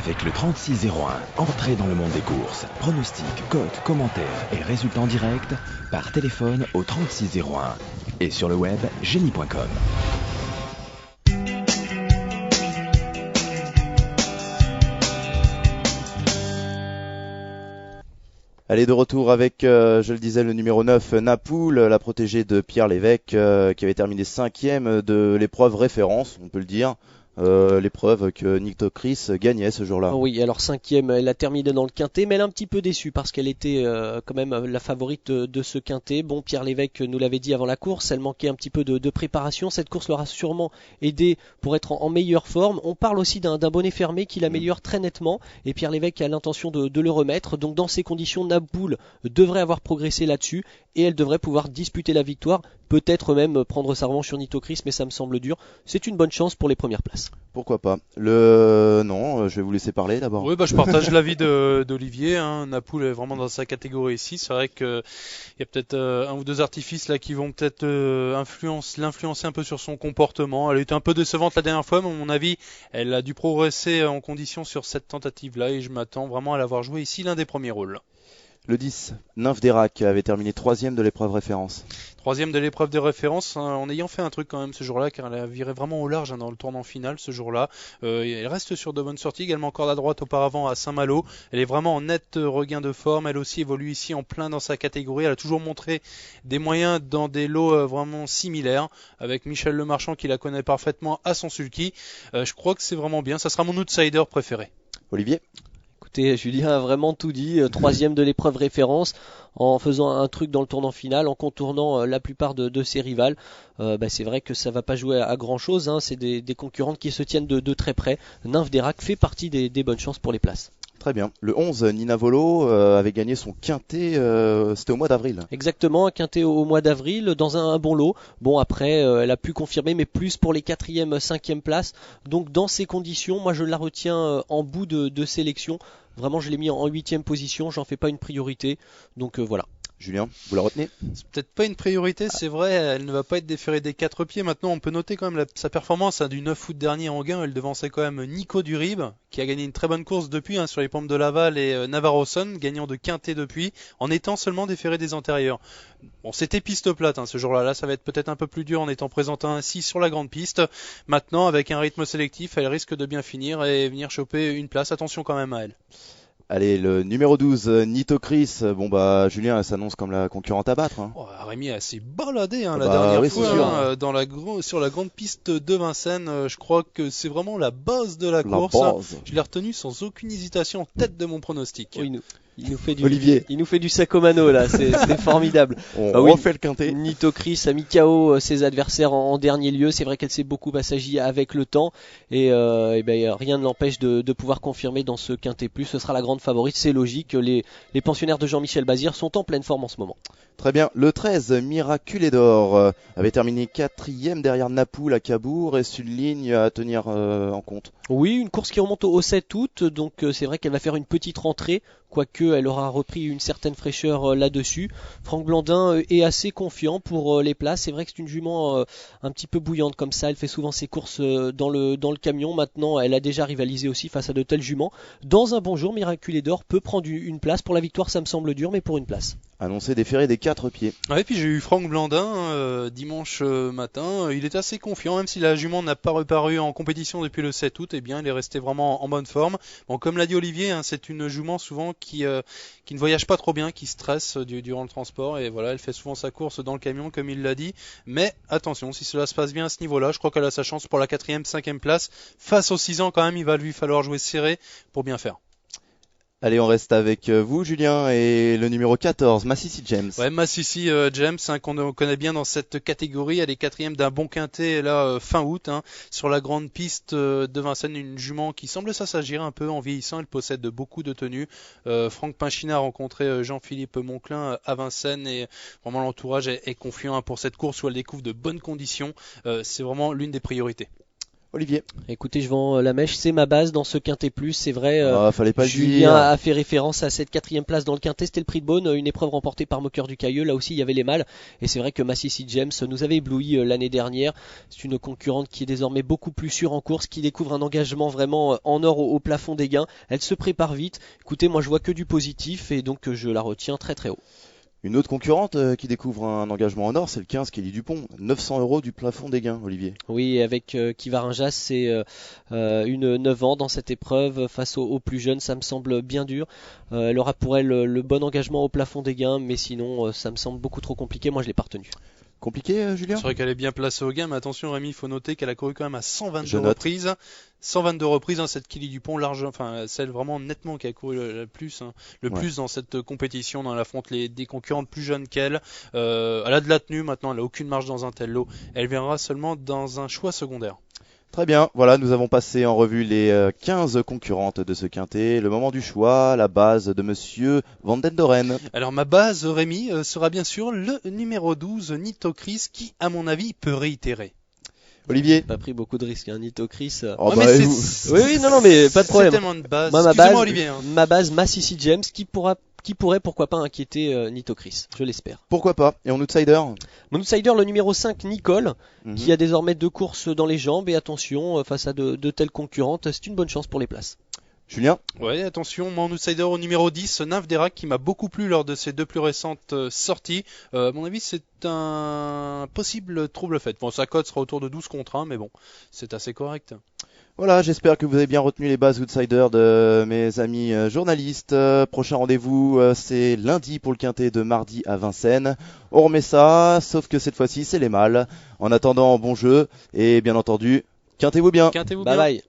avec le 3601. Entrez dans le monde des courses. Pronostics, cotes, commentaires et résultats en direct par téléphone au 3601 et sur le web génie.com. Allez, de retour avec, je le disais, le numéro 9, Napoule, la protégée de Pierre Lévesque, qui avait terminé 5e de l'épreuve référence, on peut le dire. L'épreuve que Nitocris gagnait ce jour-là. Oui, alors 5e, elle a terminé dans le quintet, mais elle est un petit peu déçue parce qu'elle était quand même la favorite de ce quintet. Bon, Pierre Lévesque nous l'avait dit avant la course, elle manquait un petit peu de préparation. Cette course l'aura sûrement aidé pour être en meilleure forme. On parle aussi d'un bonnet fermé qui l'améliore très nettement et Pierre Lévesque a l'intention de le remettre. Donc dans ces conditions, Napoule devrait avoir progressé là-dessus et elle devrait pouvoir disputer la victoire. Peut-être même prendre sa revanche sur Nitocris, mais ça me semble dur. C'est une bonne chance pour les premières places. Pourquoi pas. Non, je vais vous laisser parler d'abord. Oui, je partage l'avis d'Olivier. Napoule est vraiment dans sa catégorie ici. C'est vrai qu'il y a peut-être un ou deux artifices là qui vont peut-être l'influencer un peu sur son comportement. Elle était un peu décevante la dernière fois, mais à mon avis, elle a dû progresser en condition sur cette tentative-là et je m'attends vraiment à l'avoir joué ici l'un des premiers rôles. Le 10, Nymphe d'Erac avait terminé 3e de l'épreuve référence. 3e de l'épreuve de référence, en ayant fait un truc quand même ce jour-là, car elle a viré vraiment au large dans le tournant final ce jour-là. Elle reste sur de bonnes sorties, également encore à droite auparavant à Saint-Malo. Elle est vraiment en net regain de forme, elle aussi évolue ici en plein dans sa catégorie. Elle a toujours montré des moyens dans des lots vraiment similaires, avec Michel Lemarchand qui la connaît parfaitement à son sulky. Je crois que c'est vraiment bien, ça sera mon outsider préféré. Olivier ? Écoutez, Julien a vraiment tout dit, 3e de l'épreuve référence, en faisant un truc dans le tournant final, en contournant la plupart de ses rivales. C'est vrai que ça va pas jouer à grand chose, c'est des concurrentes qui se tiennent de très près. Nymphe d'Erac fait partie des bonnes chances pour les places. Très bien. Le 11, Nina Volo avait gagné son quintet, c'était au mois d'avril. Exactement, un quintet au mois d'avril dans un bon lot. Bon, après, elle a pu confirmer, mais plus pour les 4e, 5e places. Donc dans ces conditions, moi je la retiens en bout de sélection. Vraiment, je l'ai mis en 8e position, j'en fais pas une priorité. Donc voilà. Julien, vous la retenez ? C'est peut-être pas une priorité, c'est vrai, elle ne va pas être déférée des 4 pieds. Maintenant, on peut noter quand même sa performance du 9 août dernier en gain. Elle devançait quand même Nico Durib, qui a gagné une très bonne course depuis sur les pompes de Laval et Navarroson, gagnant de quintet depuis, en étant seulement déféré des antérieurs. Bon, c'était piste plate ce jour-là. Là, ça va être peut-être un peu plus dur en étant présenté ainsi sur la grande piste. Maintenant, avec un rythme sélectif, elle risque de bien finir et venir choper une place. Attention quand même à elle. Allez, le numéro 12, Nitocris. Julien, elle s'annonce comme la concurrente à battre. Rémi a assez baladé la dernière fois sur la grande piste de Vincennes. Je crois que c'est vraiment la base de la course. Je l'ai retenu sans aucune hésitation en tête de mon pronostic. Oui, il nous fait du Sacomano là, c'est formidable. On refait le quintet. Nitocris a mis KO ses adversaires en dernier lieu. C'est vrai qu'elle s'est beaucoup assagie avec le temps et rien ne l'empêche de pouvoir confirmer dans ce quintet plus. Ce sera la grande favorite, c'est logique. Les pensionnaires de Jean-Michel Bazir sont en pleine forme en ce moment. Très bien. Le 13, Miraculé d'Or, avait terminé 4e derrière Napoule à Cabourg et sur une ligne à tenir en compte. Oui, une course qui remonte au 7 août, donc c'est vrai qu'elle va faire une petite rentrée, quoique elle aura repris une certaine fraîcheur là-dessus. Franck Blandin est assez confiant pour les places. C'est vrai que c'est une jument un petit peu bouillante comme ça. Elle fait souvent ses courses dans le camion. Maintenant, elle a déjà rivalisé aussi face à de telles juments. Dans un bon jour, Miraculé d'Or peut prendre une place. Pour la victoire, ça me semble dur, mais pour une place. Annoncé déféré des 4 pieds. Ouais, puis j'ai eu Franck Blandin dimanche matin. Il est assez confiant, même si la jument n'a pas reparu en compétition depuis le 7 août. Eh bien, il est resté vraiment en bonne forme. Bon, comme l'a dit Olivier, c'est une jument souvent qui ne voyage pas trop bien, qui stresse durant le transport. Et voilà, elle fait souvent sa course dans le camion, comme il l'a dit. Mais attention, si cela se passe bien à ce niveau-là, je crois qu'elle a sa chance pour la 4e, 5e place. Face aux 6 ans, quand même, il va lui falloir jouer serré pour bien faire. Allez, on reste avec vous, Julien, et le numéro 14, Massissi James. Ouais, Massissi James, qu'on connaît bien dans cette catégorie. Elle est 4e d'un bon quintet là fin août, sur la grande piste de Vincennes, une jument qui semble s'assagir un peu en vieillissant. Elle possède beaucoup de tenues. Franck Pinchina a rencontré Jean-Philippe Monclin à Vincennes et vraiment l'entourage est confiant pour cette course où elle découvre de bonnes conditions. C'est vraiment l'une des priorités. Olivier. Écoutez, je vends la mèche, c'est ma base dans ce quintet plus, c'est vrai. Fallait pas le Julien dire. a fait référence à cette 4e place dans le quintet, c'était le prix de Beaune, une épreuve remportée par Moqueur du Cailleux. Là aussi, il y avait les mâles, et c'est vrai que Massy James nous avait ébloui l'année dernière. C'est une concurrente qui est désormais beaucoup plus sûre en course, qui découvre un engagement vraiment en or au plafond des gains. Elle se prépare vite. Écoutez, moi je vois que du positif, et donc je la retiens très très haut. Une autre concurrente qui découvre un engagement en or, c'est le 15 Kelly Dupont. 900 € du plafond des gains, Olivier. Oui, avec Kivarinjas, c'est une 9 ans dans cette épreuve face aux plus jeunes, ça me semble bien dur. Elle aura pour elle le bon engagement au plafond des gains, mais sinon ça me semble beaucoup trop compliqué, moi je l'ai pas retenu. Compliqué, Julien? C'est vrai qu'elle est bien placée au gain, mais attention Rémi, il faut noter qu'elle a couru quand même à 122 Je note. reprises. 122 reprises, cette Kelly Dupont, large, enfin celle vraiment nettement qui a couru le plus, plus dans cette compétition, dans l'affronte des concurrentes plus jeunes qu'elle. Elle a de la tenue maintenant, elle a aucune marge dans un tel lot. Elle viendra seulement dans un choix secondaire. Très bien, voilà, nous avons passé en revue les 15 concurrentes de ce quintet. Le moment du choix, la base de Monsieur Van den Doren. Alors ma base, Rémi, sera bien sûr le numéro 12, Nito Chris, qui, à mon avis, peut réitérer. Olivier. Pas pris beaucoup de risques, Nito Chris. Oh, Ouais, bah, mais vous- Oui, non, mais pas de problème. C'est tellement de base. Moi, Excusez-moi, Olivier. ma base Massy James qui pourrait pourquoi pas inquiéter Nito Chris, je l'espère. Pourquoi pas? Et en outsider? Mon outsider, le numéro 5, Nicole, Mhm. qui a désormais 2 courses dans les jambes, et attention, face à de telles concurrentes, c'est une bonne chance pour les places. Julien? Ouais, attention, mon outsider au numéro 10, Nymph d'Erac, qui m'a beaucoup plu lors de ses 2 plus récentes sorties. À mon avis, c'est un possible trouble fait. Bon, sa cote sera autour de 12 contre 1, mais bon, c'est assez correct. Voilà, j'espère que vous avez bien retenu les bases outsiders de mes amis journalistes. Prochain rendez-vous, c'est lundi pour le quintet de mardi à Vincennes. On remet ça, sauf que cette fois-ci, c'est les mâles. En attendant, bon jeu, et bien entendu, quintez-vous bien. Quintez-vous Bye bien. bye.